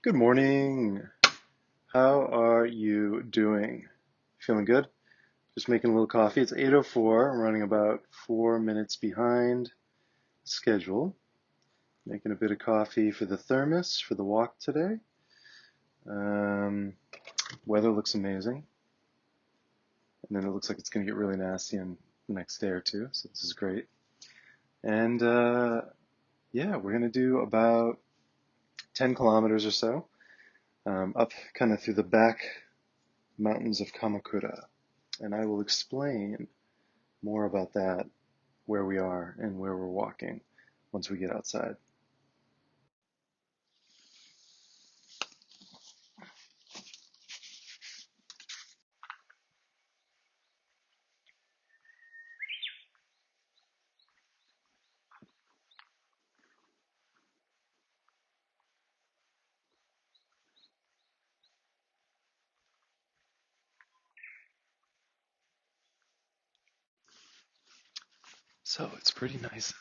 Good morning. How are you doing? Feeling good? Just making a little coffee. It's 8:04. I'm running about 4 minutes behind schedule. Making a bit of coffee for the thermos for the walk today. Um, Weather looks amazing. And then it looks like it's going to get really nasty in the next day or two. So this is great. And yeah, we're going to do about 10 kilometers or so up kind of through the back mountains of Kamakura. And I will explain more about that, where we are and where we're walking once we get outside. So it's pretty nice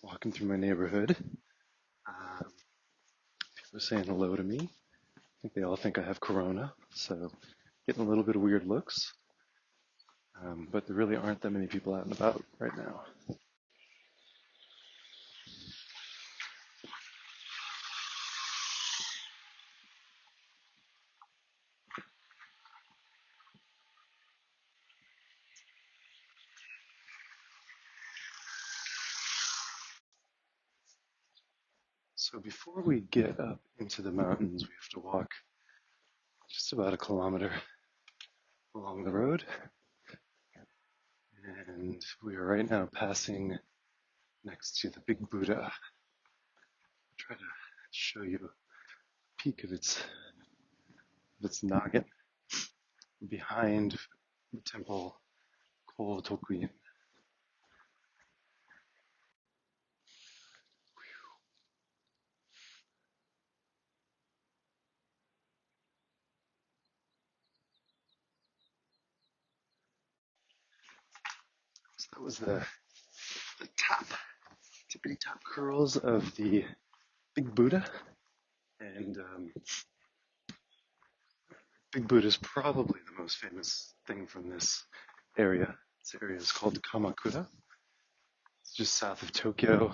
walking through my neighborhood. People are saying hello to me. I think they all think I have corona, so getting a little bit of weird looks. But there really aren't that many people out and about right now. So before we get up into the mountains, we have to walk just about a kilometer along the road. And we are right now passing next to the Big Buddha. I'll try to show you a peek of its noggin behind the temple Kotokuin. So that was the top, tippity top curls of the Big Buddha. And Big Buddha is probably the most famous thing from this area. This area is called Kamakura. It's just south of Tokyo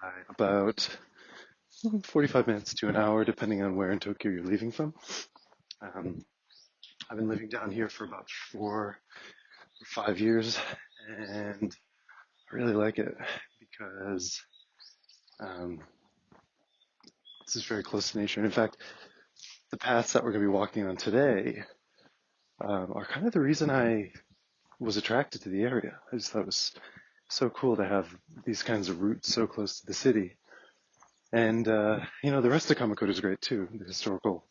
by about 45 minutes to an hour, depending on where in Tokyo you're leaving from. Um, I've been living down here for about 4 or 5 years, and I really like it because um, this is very close to nature. And in fact, the paths that we're going to be walking on today are kind of the reason I was attracted to the area. I just thought it was so cool to have these kinds of routes so close to the city. And, the rest of Kamakura is great too, the historical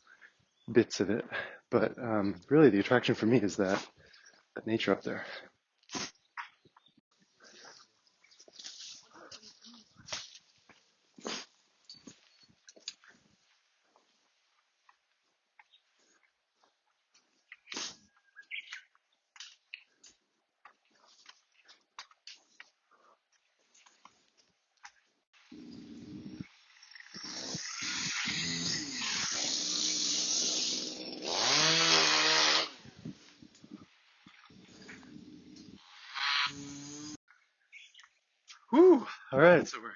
bits of it. But really, the attraction for me is that nature up there. Whew! All right, so we're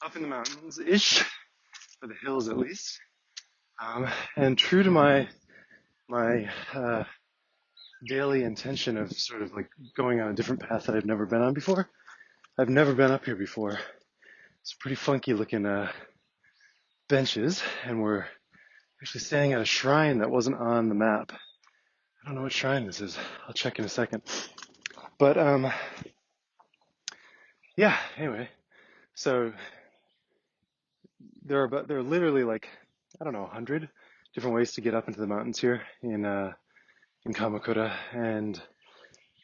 up in the mountains-ish, or the hills at least. And true to my daily intention of sort of like going on a different path that I've never been on before. I've never been up here before. It's pretty funky looking benches, and we're actually standing at a shrine that wasn't on the map. I don't know what shrine this is. I'll check in a second. But yeah. Anyway, so there are literally like I don't know 100 different ways to get up into the mountains here in Kamakura, and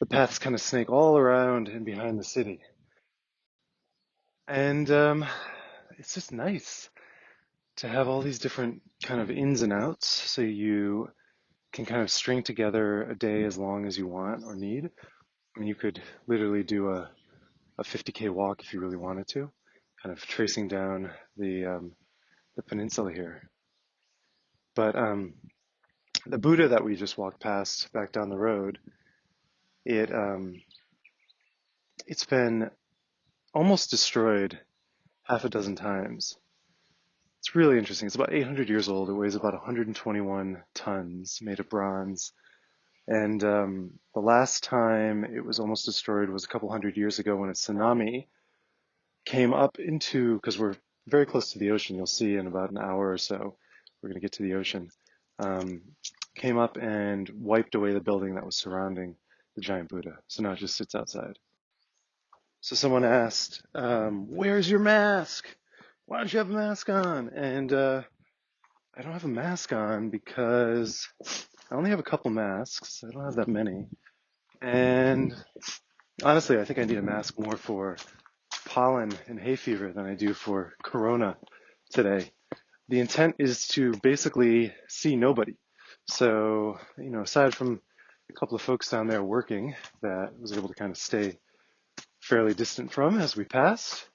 the paths kind of snake all around and behind the city. And it's just nice to have all these different kind of ins and outs so you can kind of string together a day as long as you want or need. I mean, you could literally do a 50K walk if you really wanted to, kind of tracing down the peninsula here. But the Buddha that we just walked past back down the road, it it's been almost destroyed half a dozen times. It's really interesting. It's about 800 years old. It weighs about 121 tons, made of bronze. And the last time it was almost destroyed was a couple hundred years ago when a tsunami came up into, because we're very close to the ocean, you'll see in about an hour or so, we're going to get to the ocean, um, came up and wiped away the building that was surrounding the giant Buddha. So now it just sits outside. So someone asked, where's your mask? Why don't you have a mask on? And I don't have a mask on because I only have a couple masks. I don't have that many. And honestly, I think I need a mask more for pollen and hay fever than I do for corona today. The intent is to basically see nobody. So, aside from a couple of folks down there working that I was able to kind of stay fairly distant from as we passed,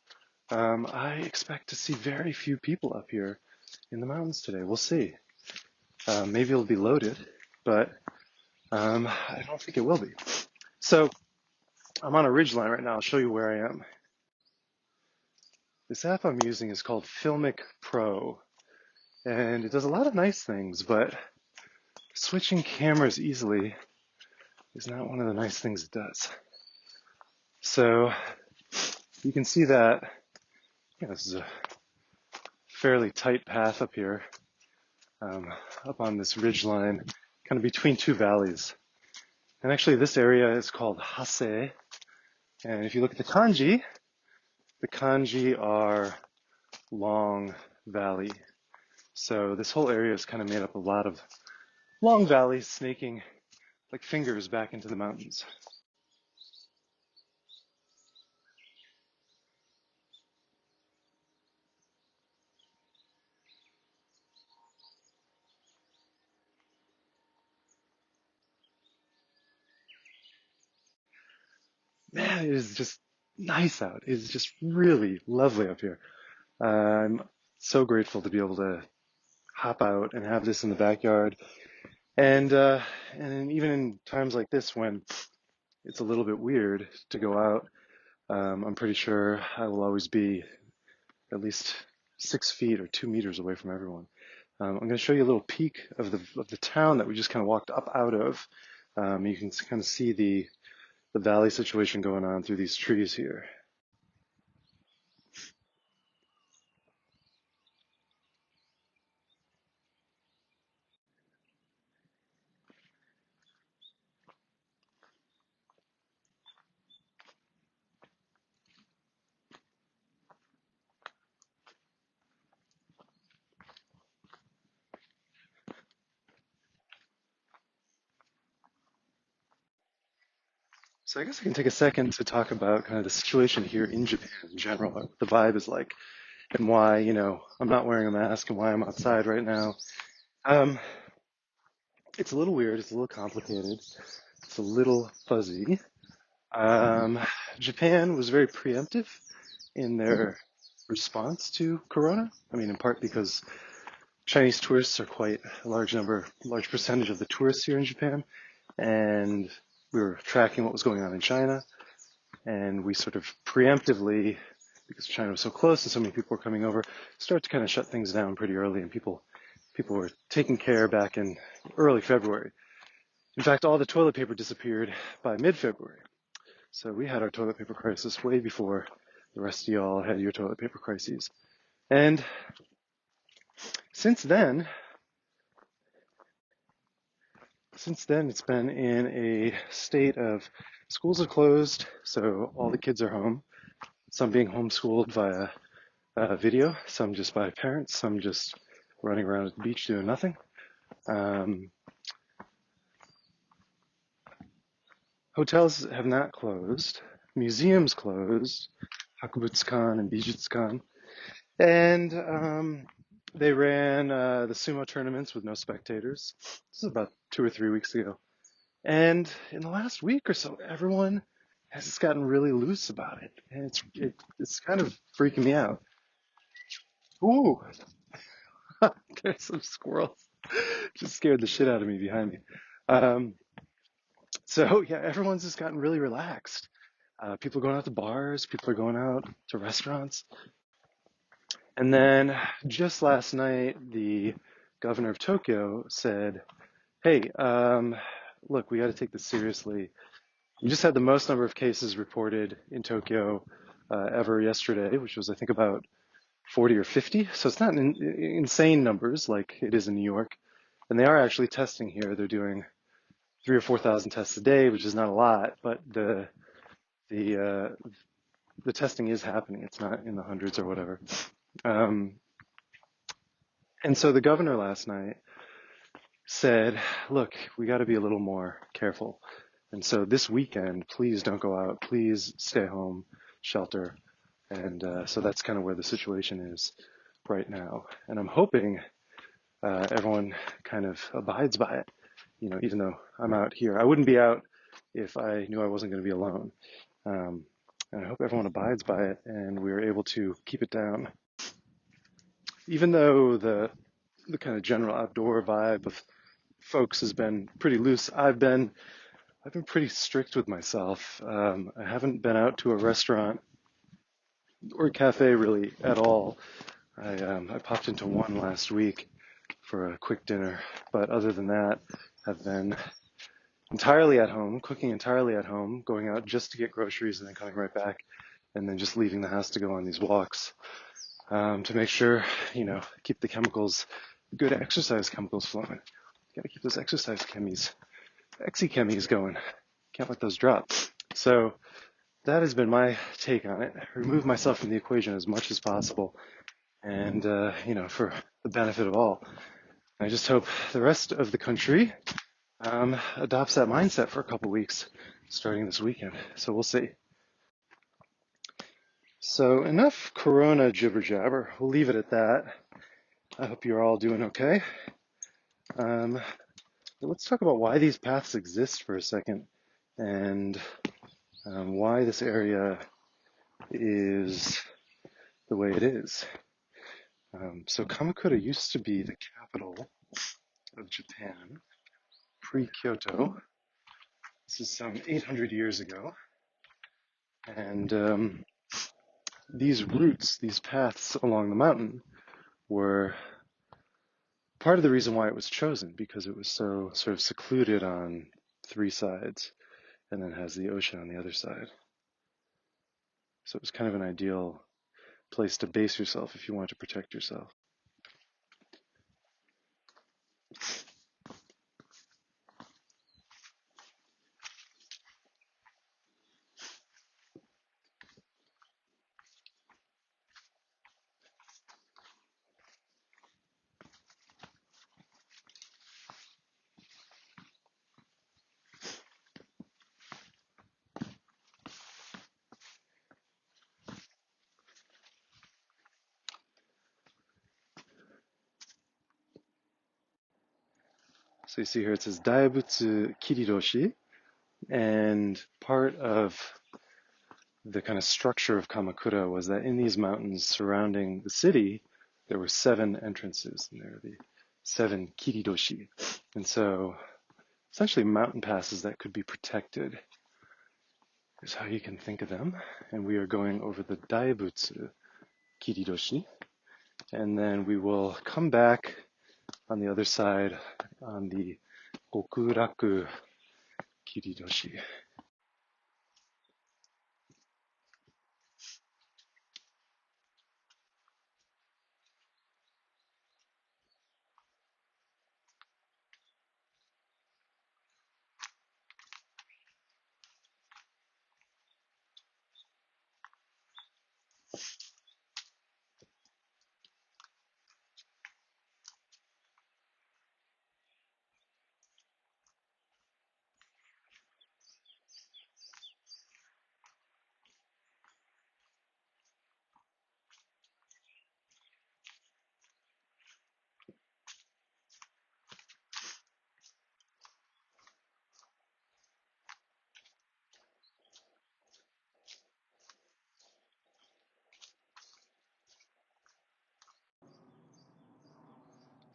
I expect to see very few people up here in the mountains today. We'll see. Maybe it'll be loaded, but I don't think it will be. So I'm on a ridgeline right now. I'll show you where I am. This app I'm using is called Filmic Pro, and it does a lot of nice things, but switching cameras easily is not one of the nice things it does. So you can see that this is a fairly tight path up here, up on this ridgeline, kind of between two valleys. And actually this area is called Hase, and if you look at the kanji are long valley. So this whole area is kind of made up of a lot of long valleys snaking like fingers back into the mountains. Man, it is just nice out. It is just really lovely up here. I'm so grateful to be able to hop out and have this in the backyard. And even in times like this when it's a little bit weird to go out, I'm pretty sure I will always be at least 6 feet or 2 meters away from everyone. I'm going to show you a little peek of the town that we just kind of walked up out of. You can kind of see the valley situation going on through these trees here. So I guess I can take a second to talk about kind of the situation here in Japan in general, what the vibe is like, and why, I'm not wearing a mask and why I'm outside right now. Um, it's a little weird, it's a little complicated, it's a little fuzzy. Um, Japan was very preemptive in their response to Corona. I mean, in part because Chinese tourists are quite a large percentage of the tourists here in Japan, and we were tracking what was going on in China, and we sort of preemptively, because China was so close and so many people were coming over, start to kind of shut things down pretty early, and people were taking care back in early February. In fact, all the toilet paper disappeared by mid-February. So we had our toilet paper crisis way before the rest of y'all had your toilet paper crises. And since then it's been in a state of schools are closed, so all the kids are home. Some being homeschooled via video, some just by parents, some just running around at the beach doing nothing. Hotels have not closed. Museums closed. Hakubutsukan and Bijutsukan. And they ran the sumo tournaments with no spectators. This is about 2 or 3 weeks ago. And in the last week or so, everyone has just gotten really loose about it. And it's kind of freaking me out. Ooh, there's some squirrels. Just scared the shit out of me behind me. Um, so yeah, everyone's just gotten really relaxed. People are going out to bars, people are going out to restaurants. And then just last night, the governor of Tokyo said, hey, look, we got to take this seriously. We just had the most number of cases reported in Tokyo ever yesterday, which was, I think, about 40 or 50. So it's not insane numbers like it is in New York. And they are actually testing here. They're doing 3,000 or 4,000 tests a day, which is not a lot, but the testing is happening. It's not in the hundreds or whatever. Um, and so the governor last night said, look, we got to be a little more careful. And so this weekend, please don't go out. Please stay home, shelter. And so that's kind of where the situation is right now. And I'm hoping everyone kind of abides by it, you know, even though I'm out here. I wouldn't be out if I knew I wasn't going to be alone. And I hope everyone abides by it and we're able to keep it down. Even though the kind of general outdoor vibe of folks has been pretty loose, I've been pretty strict with myself. I haven't been out to a restaurant or cafe really at all. I popped into one last week for a quick dinner, but other than that, I've been entirely at home, cooking entirely at home, going out just to get groceries and then coming right back, and then just leaving the house to go on these walks to make sure, you know, keep the chemicals, good exercise chemicals flowing. Got to keep those exercise chemies, exi-chemies going. Can't let those drop. So that has been my take on it. Remove myself from the equation as much as possible, and you know, for the benefit of all. I just hope the rest of the country adopts that mindset for a couple weeks, starting this weekend. So we'll see. So enough Corona jibber jabber. We'll leave it at that. I hope you're all doing okay. Let's talk about why these paths exist for a second, and why this area is the way it is. So Kamakura used to be the capital of Japan, pre-Kyoto. This is some 800 years ago. And these routes, these paths along the mountain were part of the reason why it was chosen, because it was so sort of secluded on three sides and then has the ocean on the other side. So it was kind of an ideal place to base yourself if you want to protect yourself. So you see here it says Daibutsu Kiridoshi, and part of the kind of structure of Kamakura was that in these mountains surrounding the city, there were 7 entrances, and there are the 7 Kiridoshi. And so essentially mountain passes that could be protected is how you can think of them. And we are going over the Daibutsu Kiridoshi, and then we will come back on the other side on the Gokuraku Kiridoshi.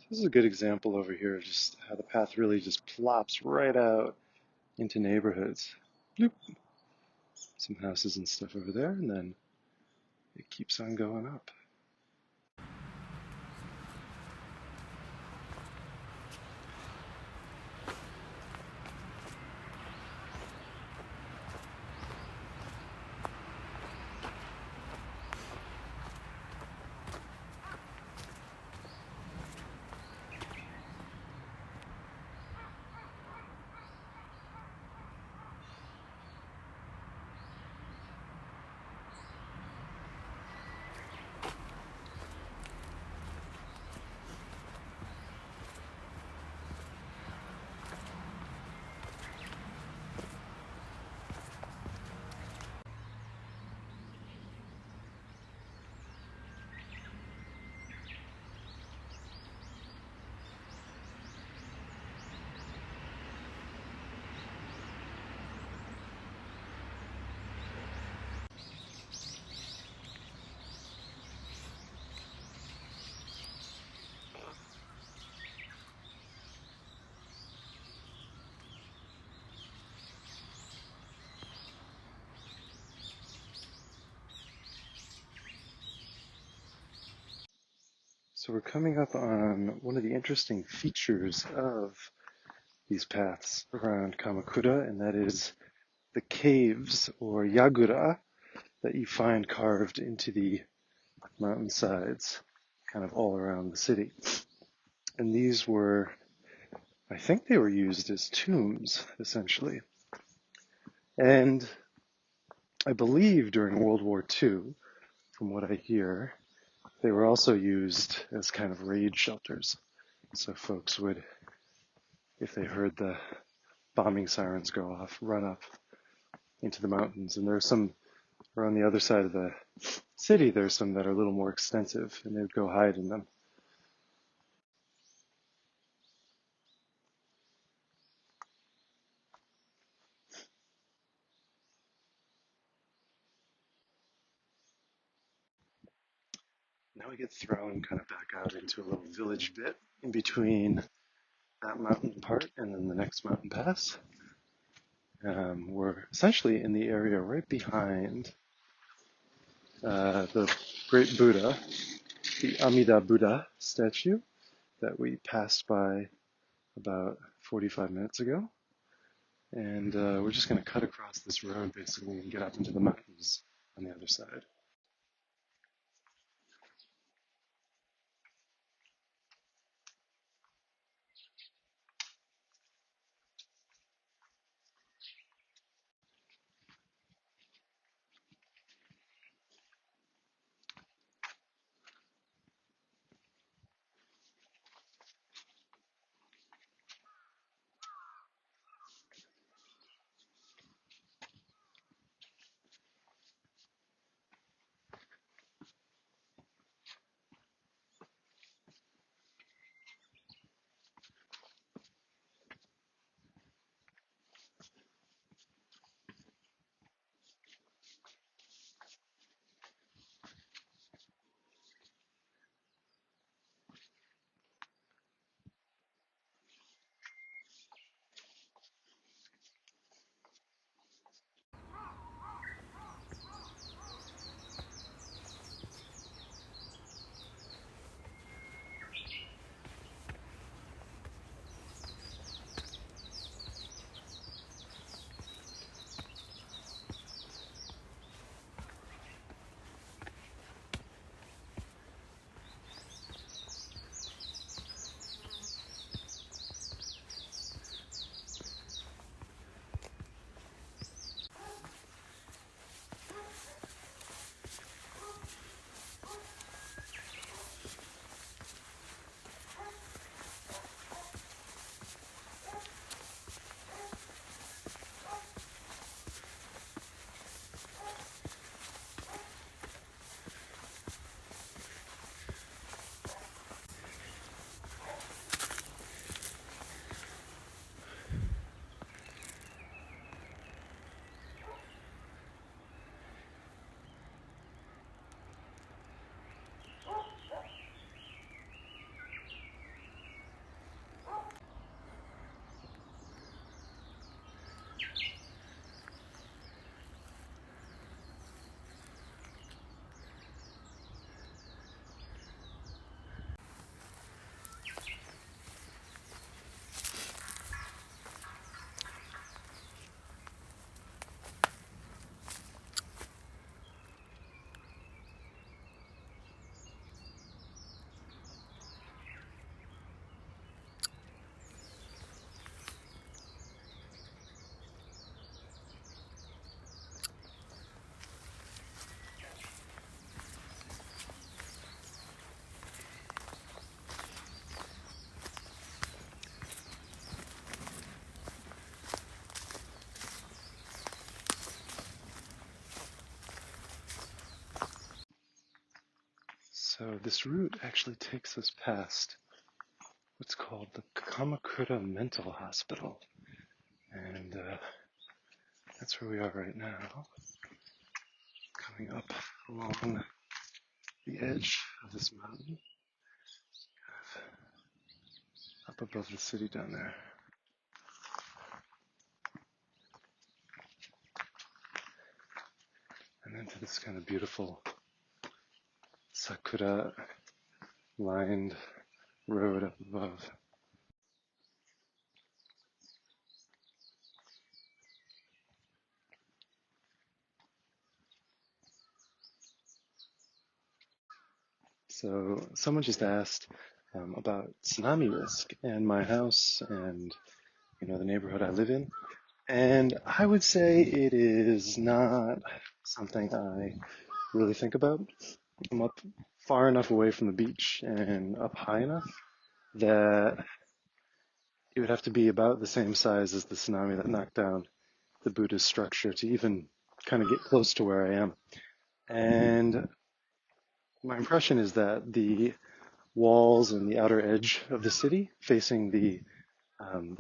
This is a good example over here of just how the path really just plops right out into neighborhoods. Bloop. Some houses and stuff over there, and then it keeps on going up. So we're coming up on one of the interesting features of these paths around Kamakura, and that is the caves or yagura that you find carved into the mountainsides, kind of all around the city. And these were, I think they were used as tombs, essentially. And I believe during World War II, from what I hear, they were also used as kind of raid shelters. So folks would, if they heard the bombing sirens go off, run up into the mountains. And there's some, or on the other side of the city, there's some that are a little more extensive, and they would go hide in them. Now we get thrown kind of back out into a little village bit in between that mountain part and then the next mountain pass. We're essentially in the area right behind the great Buddha, the Amida Buddha statue that we passed by about 45 minutes ago. And we're just going to cut across this road basically and get up into the mountains on the other side. this route actually takes us past what's called the Kamakura Mental Hospital. And that's where we are right now, coming up along the edge of this mountain, up above the city down there. And into this kind of beautiful sakura lined road up above. So someone just asked about tsunami risk and my house and the neighborhood I live in. And I would say it is not something I really think about. I'm up far enough away from the beach and up high enough that it would have to be about the same size as the tsunami that knocked down the Buddhist structure to even kind of get close to where I am. And my impression is that the walls and the outer edge of the city facing the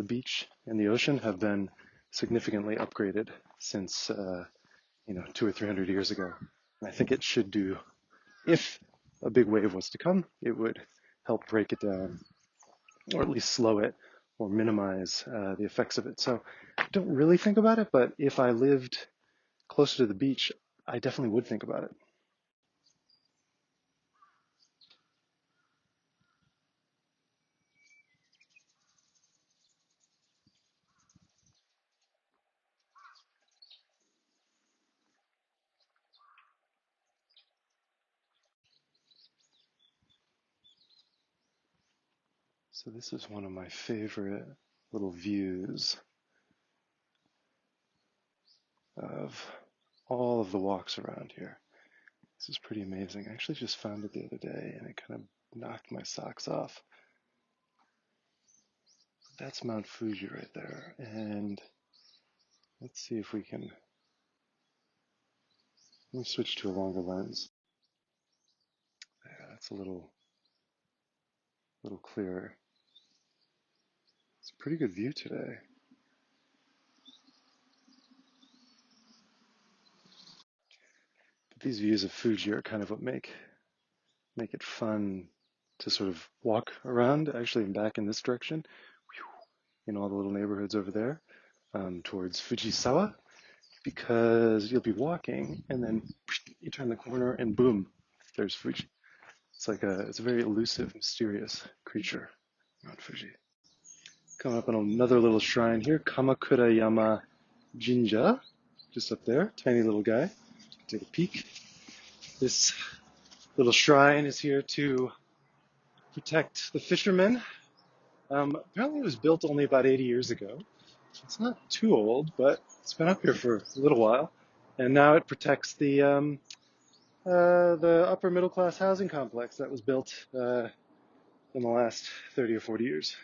beach and the ocean have been significantly upgraded since 200 or 300 years ago. And I think it should do, if a big wave was to come, it would help break it down, or at least slow it or minimize the effects of it. So I don't really think about it, but if I lived closer to the beach, I definitely would think about it. So this is one of my favorite little views of all of the walks around here. This is pretty amazing. I actually just found it the other day and it kind of knocked my socks off. That's Mount Fuji right there. And let's see if we can, let me switch to a longer lens. Yeah, that's a little clearer. It's a pretty good view today. But these views of Fuji are kind of what make it fun to sort of walk around, actually back in this direction, in all the little neighborhoods over there, towards Fujisawa, because you'll be walking and then you turn the corner and boom, there's Fuji. It's a very elusive, mysterious creature, Mount Fuji. Coming up on another little shrine here, Kamakura Yama Jinja, just up there, tiny little guy. Take a peek. This little shrine is here to protect the fishermen. Apparently it was built only about 80 years ago. It's not too old, but it's been up here for a little while. And now it protects the upper middle class housing complex that was built in the last 30 or 40 years.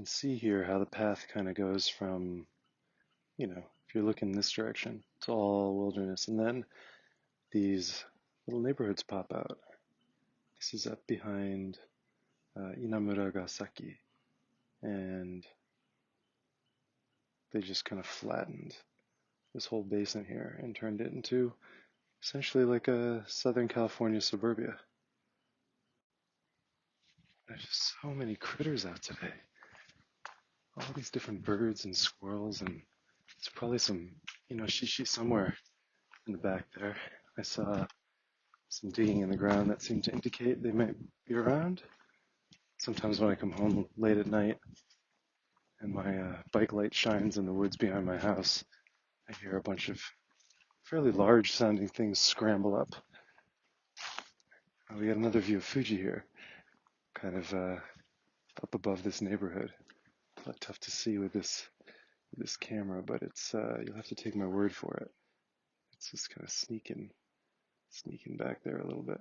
can see here how the path kind of goes from, if you're looking this direction, it's all wilderness. And then these little neighborhoods pop out. This is up behind Inamuragasaki. And they just kind of flattened this whole basin here and turned it into essentially like a Southern California suburbia. There's just so many critters out today. All these different birds and squirrels, and it's probably some, shishi somewhere in the back there. I saw some digging in the ground that seemed to indicate they might be around. Sometimes when I come home late at night and my bike light shines in the woods behind my house, I hear a bunch of fairly large sounding things scramble up. We got another view of Fuji here, kind of up above this neighborhood. It's a lot tough to see with this camera, but it's you'll have to take my word for it. It's just kind of sneaking back there a little bit.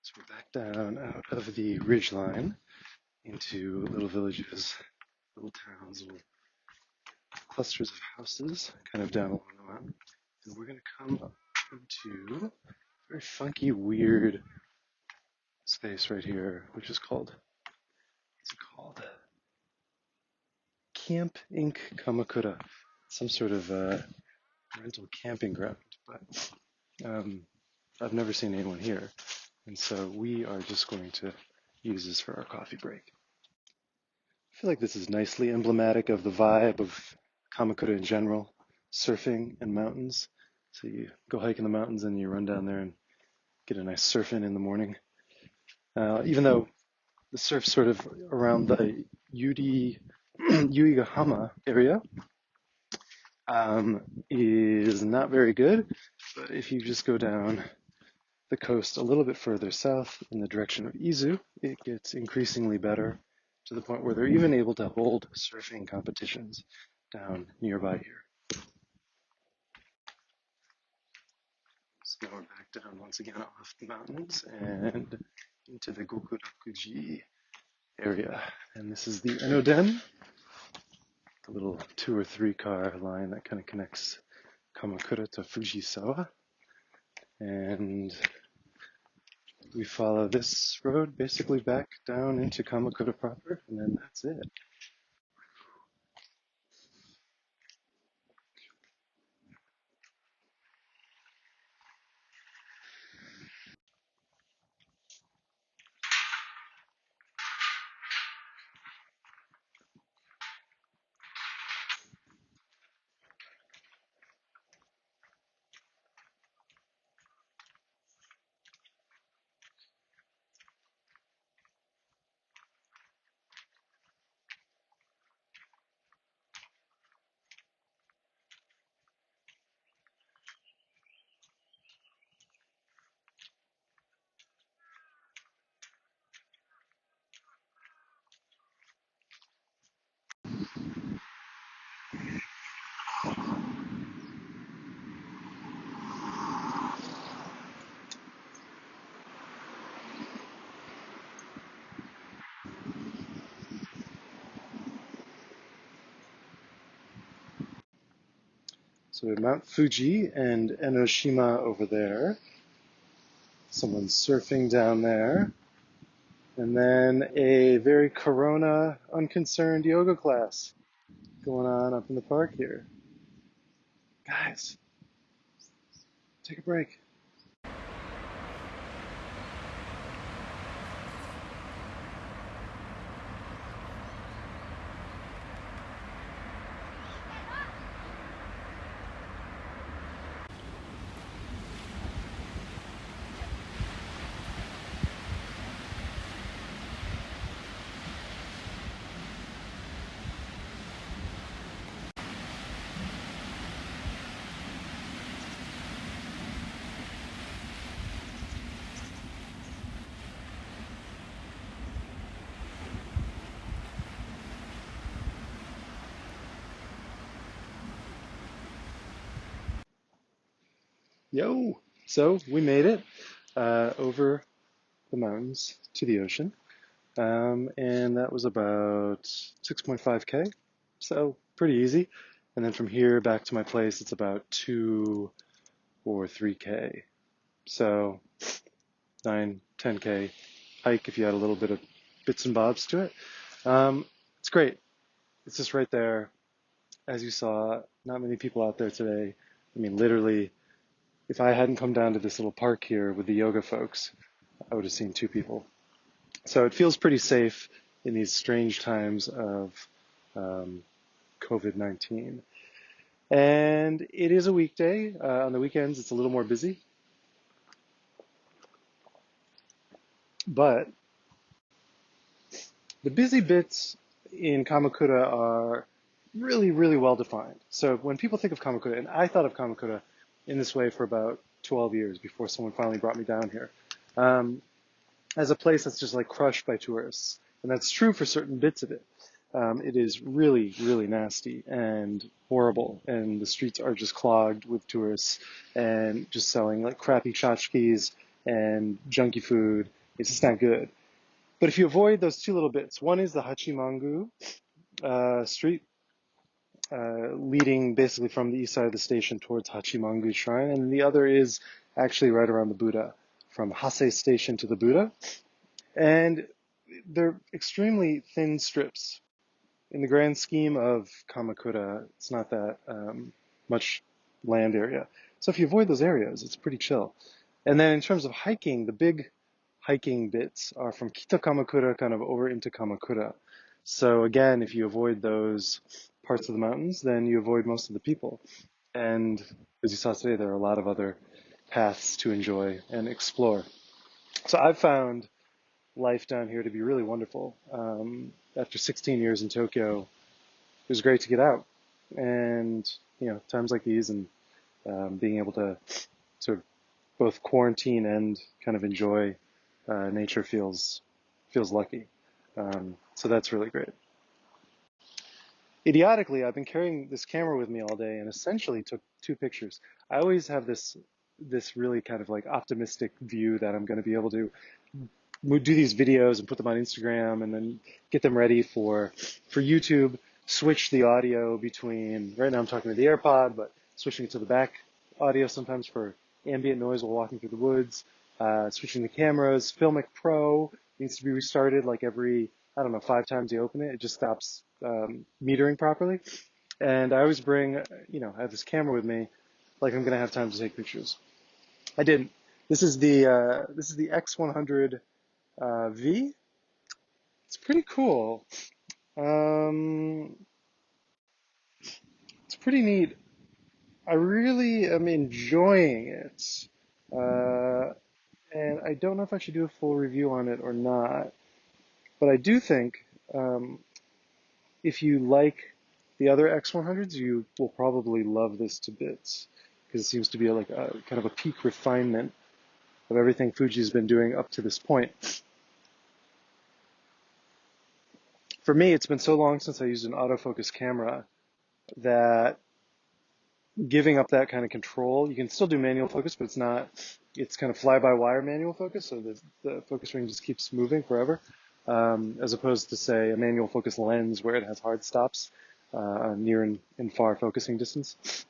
So we're back down out of the ridgeline into little villages, little towns, little clusters of houses, kind of down along the mountain. And we're going to come up into a very funky, weird space right here, which is called, what's it called? Camp Inc. Kamakura. Some sort of rental camping ground. But I've never seen anyone here. And so we are just going to use this for our coffee break. I feel like this is nicely emblematic of the vibe of Kamakura in general, surfing and mountains. So you go hike in the mountains and you run down there and get a nice surf in the morning. Even though The surf sort of around the Uigahama area is not very good, but if you just go down the coast a little bit further south in the direction of Izu, it gets increasingly better to the point where they're even able to hold surfing competitions down nearby here. So now we're back down once again off the mountains and into the Gokurakuji area. And this is the Enoden, the little 2 or 3 car line that kind of connects Kamakura to Fujisawa. And we follow this road basically back down into Kamakura proper, and then that's it. So we have Mount Fuji and Enoshima over there. Someone's surfing down there. And then a very corona unconcerned yoga class going on up in the park here. Guys, take a break. Yo! So we made it over the mountains to the ocean. And that was about 6.5K. So pretty easy. And then from here back to my place, it's about 2 or 3K. So 9, 10K hike if you had a little bit of bits and bobs to it. It's great. It's just right there. As you saw, not many people out there today. I mean, literally, if I hadn't come down to this little park here with the yoga folks, I would have seen 2 people. So it feels pretty safe in these strange times of COVID-19. And it is a weekday. On the weekends, it's a little more busy. But the busy bits in Kamakura are really, really well defined. So when people think of Kamakura, and I thought of Kamakura in this way for about 12 years before someone finally brought me down here, as a place that's just like crushed by tourists. And that's true for certain bits of it. It is really, really nasty and horrible, and the streets are just clogged with tourists and just selling like crappy tchotchkes and junky food. It's just not good. But if you avoid those 2 little bits, one is the Hachimangu street, leading basically from the east side of the station towards Hachimangu Shrine, and the other is actually right around the Buddha, from Hase Station to the Buddha. And they're extremely thin strips. In the grand scheme of Kamakura, it's not that much land area. So if you avoid those areas, it's pretty chill. And then in terms of hiking, the big hiking bits are from Kita Kamakura kind of over into Kamakura. So again, if you avoid those parts of the mountains, then you avoid most of the people. And as you saw today, there are a lot of other paths to enjoy and explore. So I've found life down here to be really wonderful. After 16 years in Tokyo, it was great to get out, and times like these, and being able to sort of both quarantine and kind of enjoy nature feels lucky. So that's really great. Idiotically, I've been carrying this camera with me all day and essentially took 2 pictures. I always have this really kind of like optimistic view that I'm going to be able to do these videos and put them on Instagram and then get them ready for YouTube. Switch the audio between, right now I'm talking to the AirPod, but switching it to the back audio sometimes for ambient noise while walking through the woods. Switching the cameras. Filmic Pro needs to be restarted like every, I don't know, 5 times you open it. It just stops metering properly. And I always bring, I have this camera with me, like I'm gonna have time to take pictures. I didn't. This is the X100 V. It's pretty cool. Um, it's pretty neat. I really am enjoying it. Uh, and I don't know if I should do a full review on it or not, but I do think if you like the other X100s, you will probably love this to bits because it seems to be like a kind of a peak refinement of everything Fuji's been doing up to this point. For me, it's been so long since I used an autofocus camera that giving up that kind of control, you can still do manual focus, but it's kind of fly-by-wire manual focus, so the focus ring just keeps moving forever, as opposed to, say, a manual focus lens where it has hard stops, near and far focusing distance.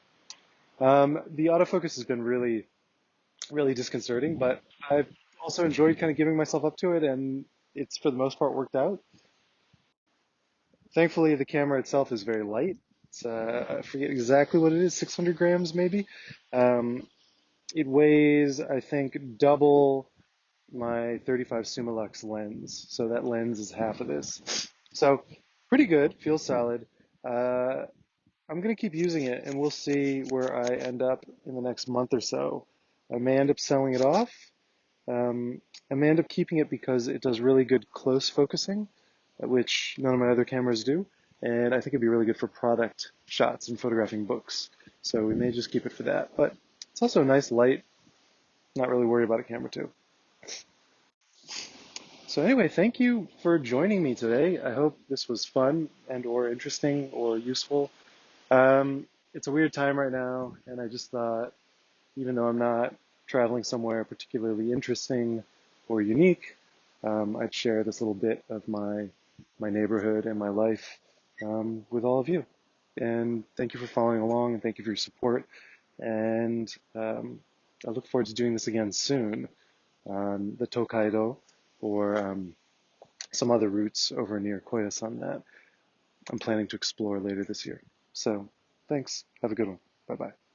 The autofocus has been really, really disconcerting, but I've also enjoyed kind of giving myself up to it, and it's for the most part worked out. Thankfully, the camera itself is very light. It's, I forget exactly what it is, 600 grams maybe. Um, it weighs, I think, double my 35 Summilux lens. So that lens is half of this. So pretty good, feels solid. I'm going to keep using it and we'll see where I end up in the next month or so. I may end up selling it off. I may end up keeping it because it does really good close focusing, which none of my other cameras do. And I think it'd be really good for product shots and photographing books. So we may just keep it for that. But it's also a nice light, not really worried about a camera too. So anyway, thank you for joining me today. I hope this was fun and or interesting or useful. It's a weird time right now, and I just thought, even though I'm not traveling somewhere particularly interesting or unique, I'd share this little bit of my neighborhood and my life with all of you. And thank you for following along, and thank you for your support. And I look forward to doing this again soon on the Tokaido or some other routes over near Koyasan that I'm planning to explore later this year. So thanks. Have a good one. Bye bye.